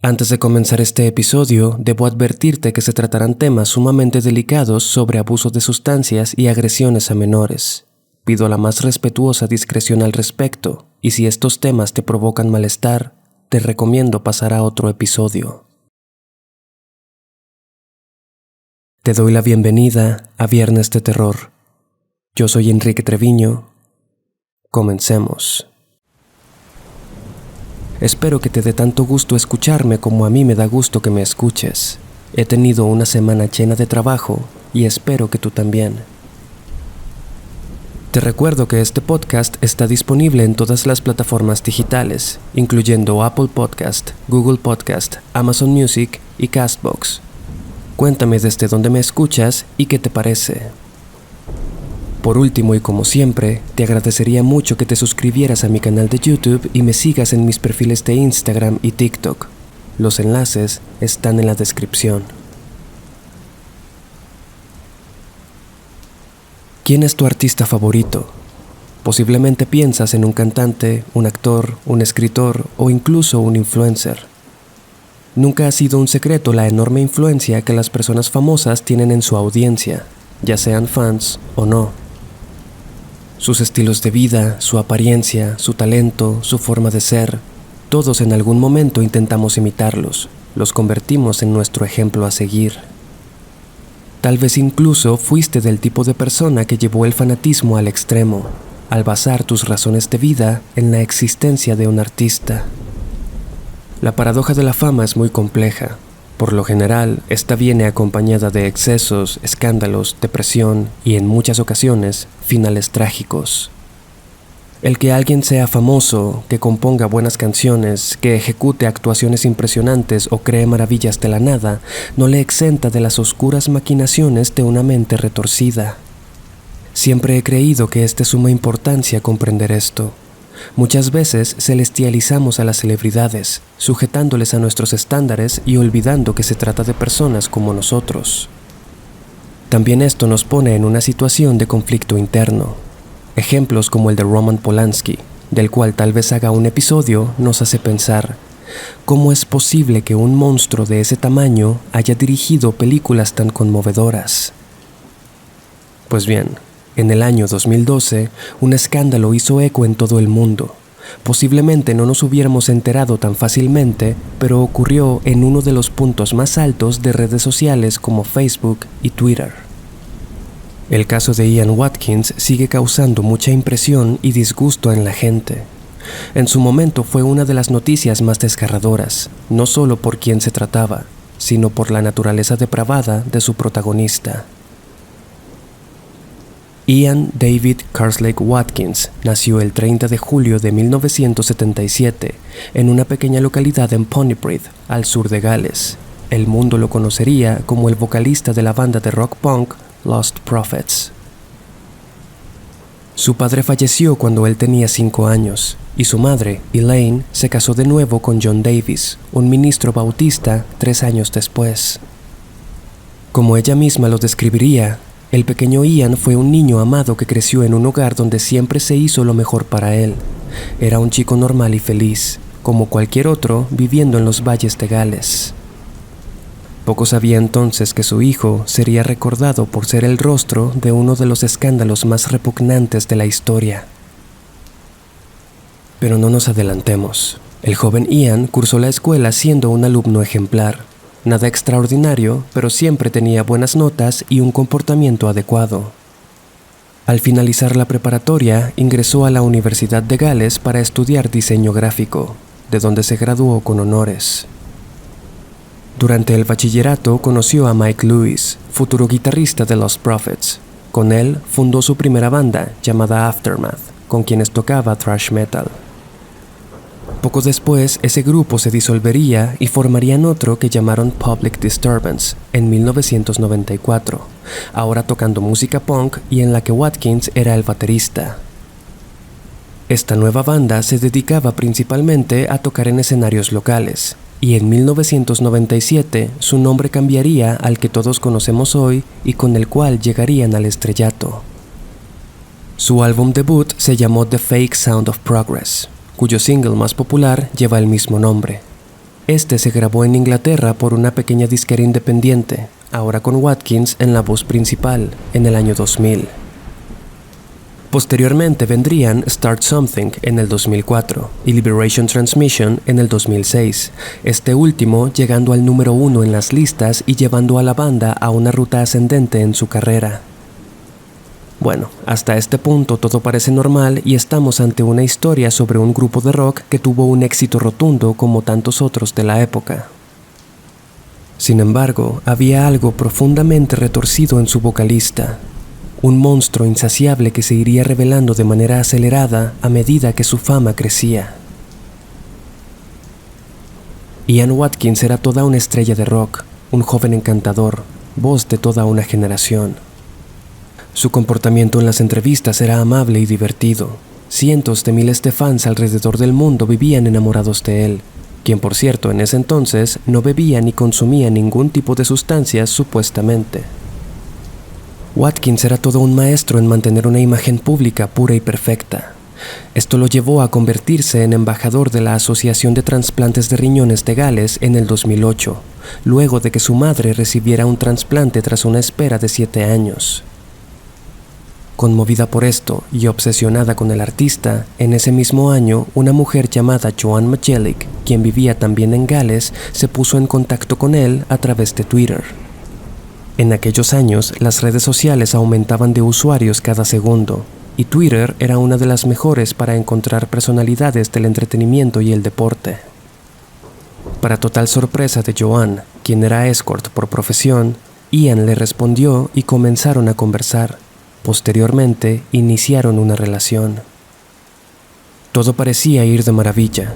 Antes de comenzar este episodio, debo advertirte que se tratarán temas sumamente delicados sobre abuso de sustancias y agresiones a menores. Pido la más respetuosa discreción al respecto, y si estos temas te provocan malestar, te recomiendo pasar a otro episodio. Te doy la bienvenida a Viernes de Terror. Yo soy Enrique Treviño. Comencemos. Espero que te dé tanto gusto escucharme como a mí me da gusto que me escuches. He tenido una semana llena de trabajo y espero que tú también. Te recuerdo que este podcast está disponible en todas las plataformas digitales, incluyendo Apple Podcast, Google Podcast, Amazon Music y Castbox. Cuéntame desde dónde me escuchas y qué te parece. Por último y como siempre, te agradecería mucho que te suscribieras a mi canal de YouTube y me sigas en mis perfiles de Instagram y TikTok. Los enlaces están en la descripción. ¿Quién es tu artista favorito? Posiblemente piensas en un cantante, un actor, un escritor o incluso un influencer. Nunca ha sido un secreto la enorme influencia que las personas famosas tienen en su audiencia, ya sean fans o no. Sus estilos de vida, su apariencia, su talento, su forma de ser, todos en algún momento intentamos imitarlos, los convertimos en nuestro ejemplo a seguir. Tal vez incluso fuiste del tipo de persona que llevó el fanatismo al extremo, al basar tus razones de vida en la existencia de un artista. La paradoja de la fama es muy compleja. Por lo general, esta viene acompañada de excesos, escándalos, depresión y, en muchas ocasiones, finales trágicos. El que alguien sea famoso, que componga buenas canciones, que ejecute actuaciones impresionantes o cree maravillas de la nada, no le exenta de las oscuras maquinaciones de una mente retorcida. Siempre he creído que es de suma importancia comprender esto. Muchas veces celestializamos a las celebridades, sujetándoles a nuestros estándares y olvidando que se trata de personas como nosotros. También esto nos pone en una situación de conflicto interno. Ejemplos como el de Roman Polanski, del cual tal vez haga un episodio, nos hace pensar, ¿cómo es posible que un monstruo de ese tamaño haya dirigido películas tan conmovedoras? Pues bien, en el año 2012, un escándalo hizo eco en todo el mundo. Posiblemente no nos hubiéramos enterado tan fácilmente, pero ocurrió en uno de los puntos más altos de redes sociales como Facebook y Twitter. El caso de Ian Watkins sigue causando mucha impresión y disgusto en la gente. En su momento fue una de las noticias más desgarradoras, no solo por quién se trataba, sino por la naturaleza depravada de su protagonista. Ian David Karslake Watkins nació el 30 de julio de 1977 en una pequeña localidad en Pontypridd, al sur de Gales. El mundo lo conocería como el vocalista de la banda de rock punk Lost Prophets. Su padre falleció cuando él tenía 5 años y su madre, Elaine, se casó de nuevo con John Davis, un ministro bautista, 3 años después. Como ella misma lo describiría, el pequeño Ian fue un niño amado que creció en un hogar donde siempre se hizo lo mejor para él. Era un chico normal y feliz, como cualquier otro viviendo en los valles de Gales. Poco sabía entonces que su hijo sería recordado por ser el rostro de uno de los escándalos más repugnantes de la historia. Pero no nos adelantemos. El joven Ian cursó la escuela siendo un alumno ejemplar. Nada extraordinario, pero siempre tenía buenas notas y un comportamiento adecuado. Al finalizar la preparatoria, ingresó a la Universidad de Gales para estudiar diseño gráfico, de donde se graduó con honores. Durante el bachillerato conoció a Mike Lewis, futuro guitarrista de Lost Prophets. Con él fundó su primera banda, llamada Aftermath, con quienes tocaba thrash metal. Poco después, ese grupo se disolvería y formarían otro que llamaron Public Disturbance en 1994, ahora tocando música punk y en la que Watkins era el baterista. Esta nueva banda se dedicaba principalmente a tocar en escenarios locales, y en 1997 su nombre cambiaría al que todos conocemos hoy y con el cual llegarían al estrellato. Su álbum debut se llamó The Fake Sound of Progress, cuyo single más popular lleva el mismo nombre. Este se grabó en Inglaterra por una pequeña disquera independiente, ahora con Watkins en la voz principal, en el año 2000. Posteriormente vendrían Start Something en el 2004 y Liberation Transmission en el 2006, este último llegando al número 1 en las listas y llevando a la banda a una ruta ascendente en su carrera. Bueno, hasta este punto todo parece normal y estamos ante una historia sobre un grupo de rock que tuvo un éxito rotundo como tantos otros de la época. Sin embargo, había algo profundamente retorcido en su vocalista, un monstruo insaciable que se iría revelando de manera acelerada a medida que su fama crecía. Ian Watkins era toda una estrella de rock, un joven encantador, voz de toda una generación. Su comportamiento en las entrevistas era amable y divertido. Cientos de miles de fans alrededor del mundo vivían enamorados de él, quien por cierto en ese entonces no bebía ni consumía ningún tipo de sustancias supuestamente. Watkins era todo un maestro en mantener una imagen pública pura y perfecta. Esto lo llevó a convertirse en embajador de la Asociación de Trasplantes de Riñones de Gales en el 2008, luego de que su madre recibiera un trasplante tras una espera de 7 años. Conmovida por esto y obsesionada con el artista, en ese mismo año una mujer llamada Joan Majelic, quien vivía también en Gales, se puso en contacto con él a través de Twitter. En aquellos años, las redes sociales aumentaban de usuarios cada segundo, y Twitter era una de las mejores para encontrar personalidades del entretenimiento y el deporte. Para total sorpresa de Joan, quien era escort por profesión, Ian le respondió y comenzaron a conversar. Posteriormente, iniciaron una relación. Todo parecía ir de maravilla.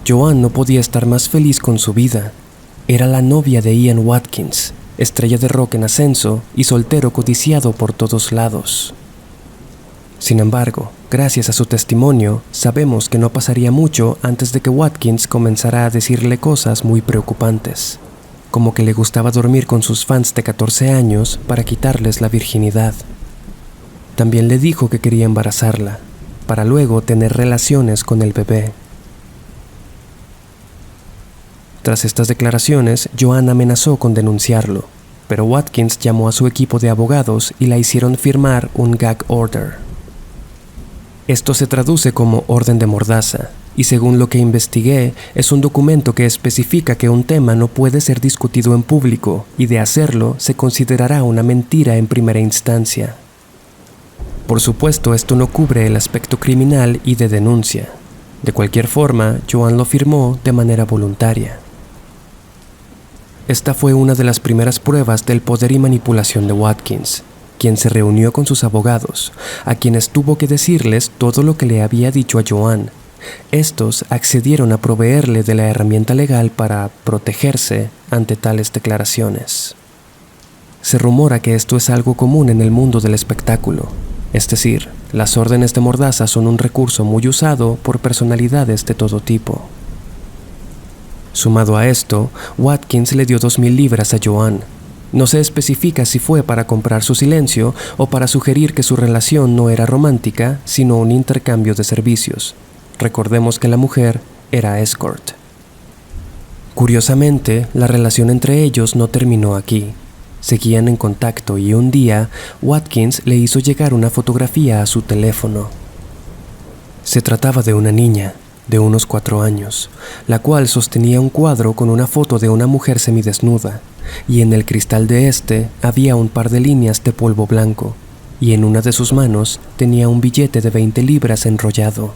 Joan no podía estar más feliz con su vida. Era la novia de Ian Watkins, estrella de rock en ascenso y soltero codiciado por todos lados. Sin embargo, gracias a su testimonio, sabemos que no pasaría mucho antes de que Watkins comenzara a decirle cosas muy preocupantes, como que le gustaba dormir con sus fans de 14 años para quitarles la virginidad. También le dijo que quería embarazarla, para luego tener relaciones con el bebé. Tras estas declaraciones, Joan amenazó con denunciarlo, pero Watkins llamó a su equipo de abogados y la hicieron firmar un gag order. Esto se traduce como orden de mordaza, y según lo que investigué, es un documento que especifica que un tema no puede ser discutido en público, y de hacerlo se considerará una mentira en primera instancia. Por supuesto, esto no cubre el aspecto criminal y de denuncia. De cualquier forma, Joan lo firmó de manera voluntaria. Esta fue una de las primeras pruebas del poder y manipulación de Watkins, quien se reunió con sus abogados, a quienes tuvo que decirles todo lo que le había dicho a Joan. Estos accedieron a proveerle de la herramienta legal para protegerse ante tales declaraciones. Se rumora que esto es algo común en el mundo del espectáculo, es decir, las órdenes de mordaza son un recurso muy usado por personalidades de todo tipo. Sumado a esto, Watkins le dio 2,000 libras a Joan. No se especifica si fue para comprar su silencio o para sugerir que su relación no era romántica, sino un intercambio de servicios. Recordemos que la mujer era escort. Curiosamente, la relación entre ellos no terminó aquí. Seguían en contacto y un día, Watkins le hizo llegar una fotografía a su teléfono. Se trataba de una niña, de unos 4 años, la cual sostenía un cuadro con una foto de una mujer semidesnuda, y en el cristal de este había un par de líneas de polvo blanco, y en una de sus manos tenía un billete de 20 libras enrollado.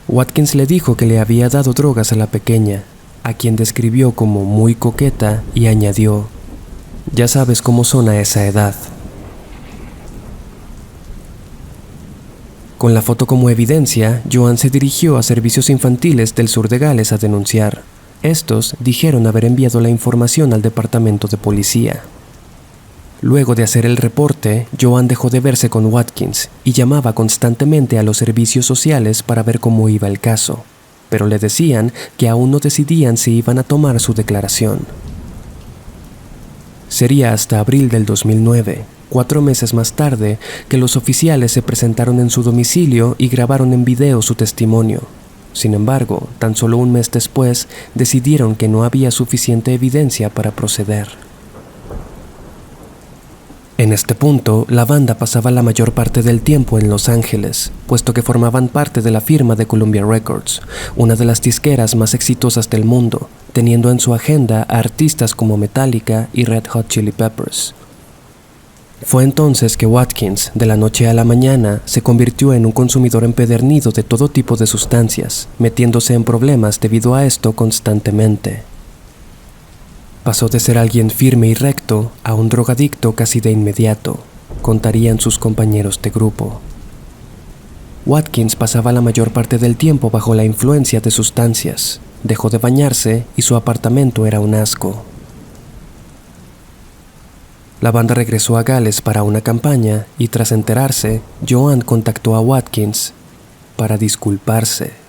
Watkins le dijo que le había dado drogas a la pequeña, a quien describió como muy coqueta y añadió: "Ya sabes cómo son a esa edad". Con la foto como evidencia, Joan se dirigió a servicios infantiles del sur de Gales a denunciar. Estos dijeron haber enviado la información al departamento de policía. Luego de hacer el reporte, Joan dejó de verse con Watkins y llamaba constantemente a los servicios sociales para ver cómo iba el caso, pero le decían que aún no decidían si iban a tomar su declaración. Sería hasta abril del 2009, 4 meses más tarde, que los oficiales se presentaron en su domicilio y grabaron en video su testimonio. Sin embargo, tan solo un mes después, decidieron que no había suficiente evidencia para proceder. En este punto, la banda pasaba la mayor parte del tiempo en Los Ángeles, puesto que formaban parte de la firma de Columbia Records, una de las disqueras más exitosas del mundo, teniendo en su agenda a artistas como Metallica y Red Hot Chili Peppers. Fue entonces que Watkins, de la noche a la mañana, se convirtió en un consumidor empedernido de todo tipo de sustancias, metiéndose en problemas debido a esto constantemente. Pasó de ser alguien firme y recto a un drogadicto casi de inmediato, contarían sus compañeros de grupo. Watkins pasaba la mayor parte del tiempo bajo la influencia de sustancias, dejó de bañarse y su apartamento era un asco. La banda regresó a Gales para una campaña y tras enterarse, Joan contactó a Watkins para disculparse.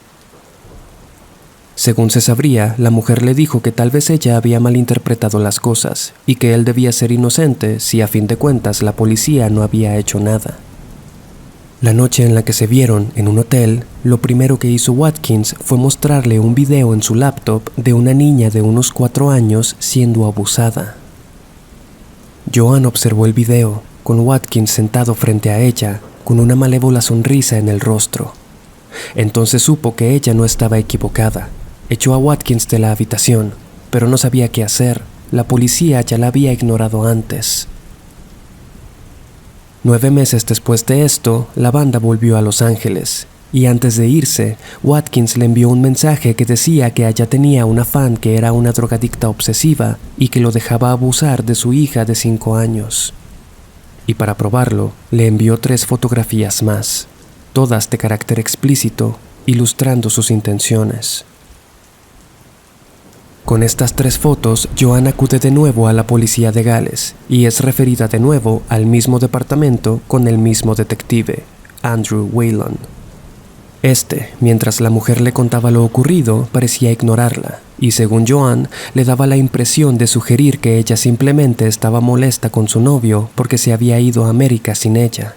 Según se sabría, la mujer le dijo que tal vez ella había malinterpretado las cosas y que él debía ser inocente si a fin de cuentas la policía no había hecho nada. La noche en la que se vieron en un hotel, lo primero que hizo Watkins fue mostrarle un video en su laptop de una niña de unos 4 años siendo abusada. Joan observó el video, con Watkins sentado frente a ella, con una malévola sonrisa en el rostro. Entonces supo que ella no estaba equivocada. Echó a Watkins de la habitación, pero no sabía qué hacer. La policía ya la había ignorado antes. 9 meses después de esto, la banda volvió a Los Ángeles, y antes de irse, Watkins le envió un mensaje que decía que ella tenía una fan que era una drogadicta obsesiva y que lo dejaba abusar de su hija de 5 años. Y para probarlo, le envió 3 fotografías más, todas de carácter explícito, ilustrando sus intenciones. Con estas 3 fotos, Joan acude de nuevo a la policía de Gales y es referida de nuevo al mismo departamento con el mismo detective, Andrew Whelan. Mientras la mujer le contaba lo ocurrido, parecía ignorarla y, según Joan, le daba la impresión de sugerir que ella simplemente estaba molesta con su novio porque se había ido a América sin ella.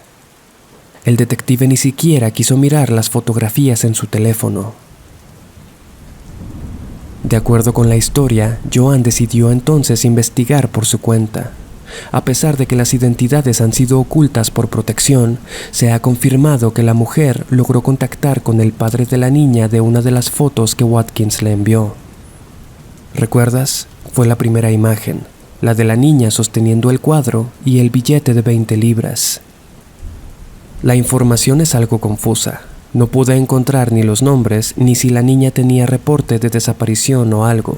El detective ni siquiera quiso mirar las fotografías en su teléfono. De acuerdo con la historia, Joan decidió entonces investigar por su cuenta. A pesar de que las identidades han sido ocultas por protección, se ha confirmado que la mujer logró contactar con el padre de la niña de una de las fotos que Watkins le envió. ¿Recuerdas? Fue la primera imagen, la de la niña sosteniendo el cuadro y el billete de 20 libras. La información es algo confusa. No pude encontrar ni los nombres ni si la niña tenía reporte de desaparición o algo.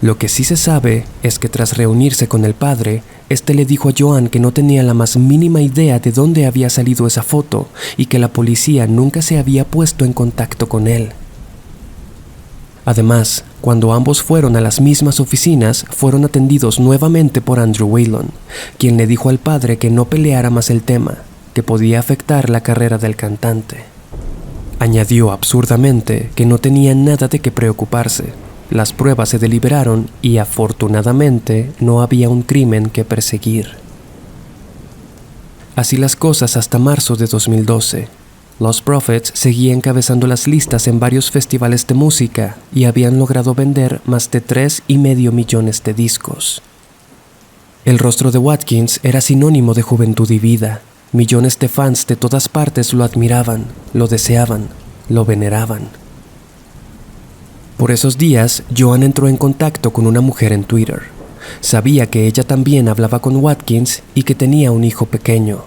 Lo que sí se sabe es que tras reunirse con el padre, este le dijo a Joan que no tenía la más mínima idea de dónde había salido esa foto y que la policía nunca se había puesto en contacto con él. Además, cuando ambos fueron a las mismas oficinas, fueron atendidos nuevamente por Andrew Whelan, quien le dijo al padre que no peleara más el tema, que podía afectar la carrera del cantante. Añadió absurdamente que no tenía nada de qué preocuparse. Las pruebas se deliberaron y afortunadamente no había un crimen que perseguir. Así las cosas hasta marzo de 2012. Los Prophets seguían encabezando las listas en varios festivales de música y habían logrado vender más de 3,5 millones de discos. El rostro de Watkins era sinónimo de juventud y vida. Millones de fans de todas partes lo admiraban, lo deseaban, lo veneraban. Por esos días, Joan entró en contacto con una mujer en Twitter. Sabía que ella también hablaba con Watkins y que tenía un hijo pequeño.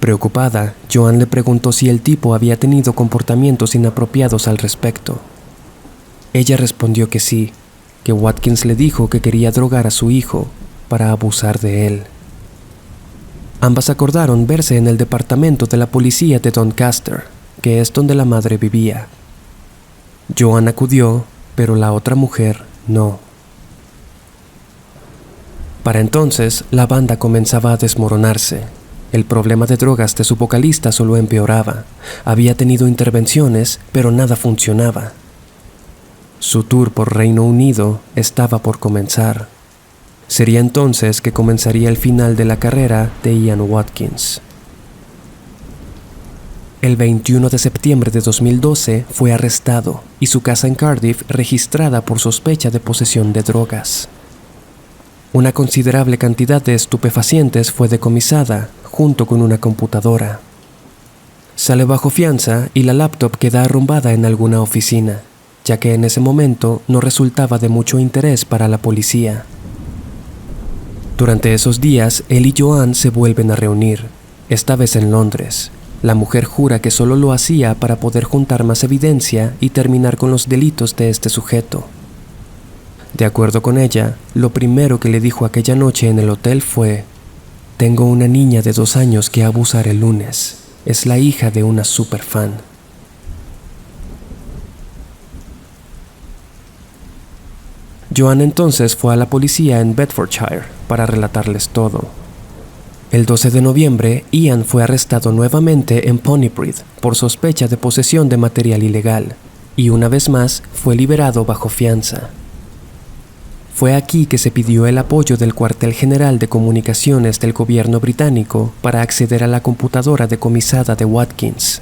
Preocupada, Joan le preguntó si el tipo había tenido comportamientos inapropiados al respecto. Ella respondió que sí, que Watkins le dijo que quería drogar a su hijo para abusar de él. Ambas acordaron verse en el departamento de la policía de Doncaster, que es donde la madre vivía. Joan acudió, pero la otra mujer no. Para entonces, la banda comenzaba a desmoronarse. El problema de drogas de su vocalista solo empeoraba. Había tenido intervenciones, pero nada funcionaba. Su tour por Reino Unido estaba por comenzar. Sería entonces que comenzaría el final de la carrera de Ian Watkins. El 21 de septiembre de 2012 fue arrestado y su casa en Cardiff registrada por sospecha de posesión de drogas. Una considerable cantidad de estupefacientes fue decomisada, junto con una computadora. Sale bajo fianza y la laptop queda arrumbada en alguna oficina, ya que en ese momento no resultaba de mucho interés para la policía. Durante esos días, él y Joanne se vuelven a reunir, esta vez en Londres. La mujer jura que solo lo hacía para poder juntar más evidencia y terminar con los delitos de este sujeto. De acuerdo con ella, lo primero que le dijo aquella noche en el hotel fue: «Tengo una niña de 2 años que abusaré el lunes. Es la hija de una superfan». Joanne entonces fue a la policía en Bedfordshire para relatarles todo. El 12 de noviembre, Ian fue arrestado nuevamente en Pontypridd por sospecha de posesión de material ilegal y una vez más fue liberado bajo fianza. Fue aquí que se pidió el apoyo del Cuartel General de Comunicaciones del gobierno británico para acceder a la computadora decomisada de Watkins.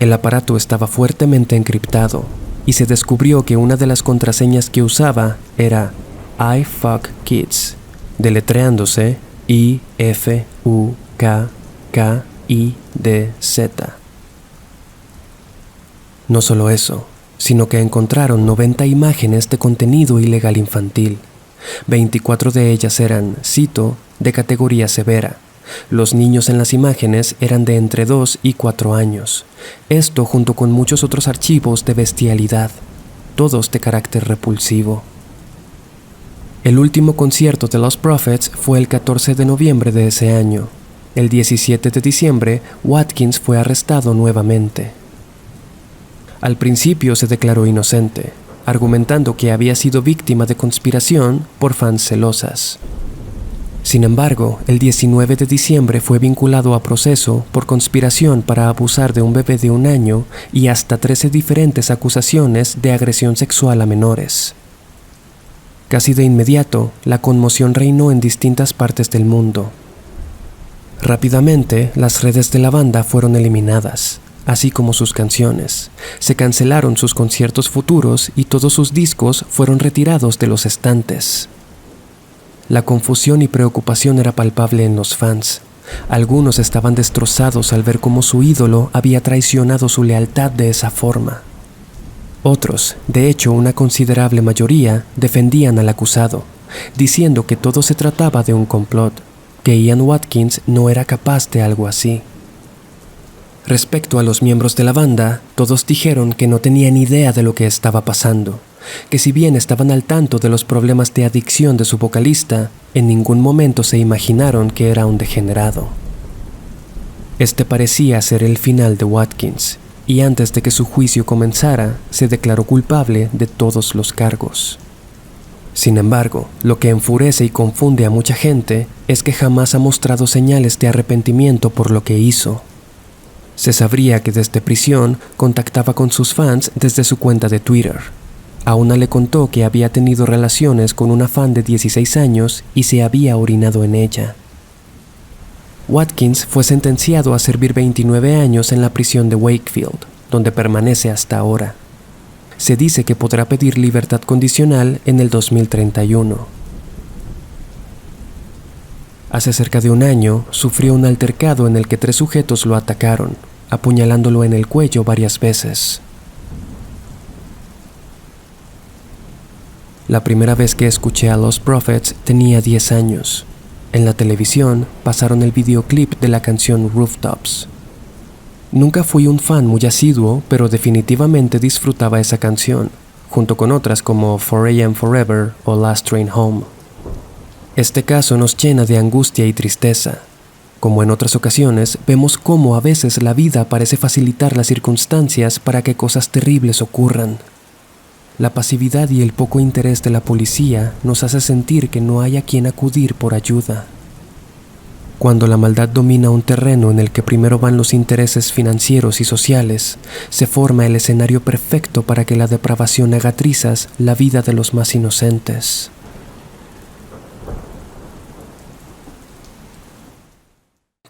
El aparato estaba fuertemente encriptado y se descubrió que una de las contraseñas que usaba era I fuck kids, deletreándose IFUKKIDZ. No solo eso, sino que encontraron 90 imágenes de contenido ilegal infantil. 24 de ellas eran, cito, de categoría severa. Los niños en las imágenes eran de entre 2 y 4 años. Esto junto con muchos otros archivos de bestialidad, todos de carácter repulsivo. El último concierto de los Prophets fue el 14 de noviembre de ese año. El 17 de diciembre, Watkins fue arrestado nuevamente. Al principio se declaró inocente, argumentando que había sido víctima de conspiración por fans celosas. Sin embargo, el 19 de diciembre fue vinculado a proceso por conspiración para abusar de un bebé de 1 año y hasta 13 diferentes acusaciones de agresión sexual a menores. Casi de inmediato, la conmoción reinó en distintas partes del mundo. Rápidamente, las redes de la banda fueron eliminadas, así como sus canciones. Se cancelaron sus conciertos futuros y todos sus discos fueron retirados de los estantes. La confusión y preocupación era palpable en los fans. Algunos estaban destrozados al ver cómo su ídolo había traicionado su lealtad de esa forma. Otros, de hecho una considerable mayoría, defendían al acusado, diciendo que todo se trataba de un complot, que Ian Watkins no era capaz de algo así. Respecto a los miembros de la banda, todos dijeron que no tenían idea de lo que estaba pasando, que si bien estaban al tanto de los problemas de adicción de su vocalista, en ningún momento se imaginaron que era un degenerado. Este parecía ser el final de Watkins, y antes de que su juicio comenzara, se declaró culpable de todos los cargos. Sin embargo, lo que enfurece y confunde a mucha gente es que jamás ha mostrado señales de arrepentimiento por lo que hizo. Se sabría que desde prisión contactaba con sus fans desde su cuenta de Twitter. A una le contó que había tenido relaciones con una fan de 16 años y se había orinado en ella. Watkins fue sentenciado a servir 29 años en la prisión de Wakefield, donde permanece hasta ahora. Se dice que podrá pedir libertad condicional en el 2031. Hace cerca de 1 año, sufrió un altercado en el que 3 sujetos lo atacaron, apuñalándolo en el cuello varias veces. La primera vez que escuché a los Prophets tenía 10 años. En la televisión pasaron el videoclip de la canción Rooftops. Nunca fui un fan muy asiduo, pero definitivamente disfrutaba esa canción, junto con otras como 4am Forever o Last Train Home. Este caso nos llena de angustia y tristeza. Como en otras ocasiones, vemos cómo a veces la vida parece facilitar las circunstancias para que cosas terribles ocurran. La pasividad y el poco interés de la policía nos hace sentir que no hay a quien acudir por ayuda. Cuando la maldad domina un terreno en el que primero van los intereses financieros y sociales, se forma el escenario perfecto para que la depravación haga trizas la vida de los más inocentes.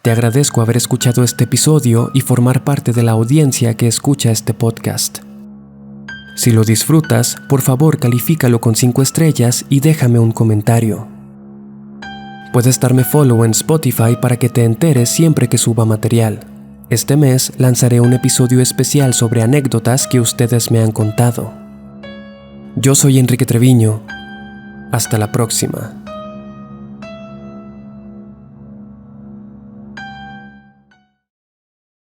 Te agradezco haber escuchado este episodio y formar parte de la audiencia que escucha este podcast. Si lo disfrutas, por favor califícalo con 5 estrellas y déjame un comentario. Puedes darme follow en Spotify para que te enteres siempre que suba material. Este mes lanzaré un episodio especial sobre anécdotas que ustedes me han contado. Yo soy Enrique Treviño. Hasta la próxima.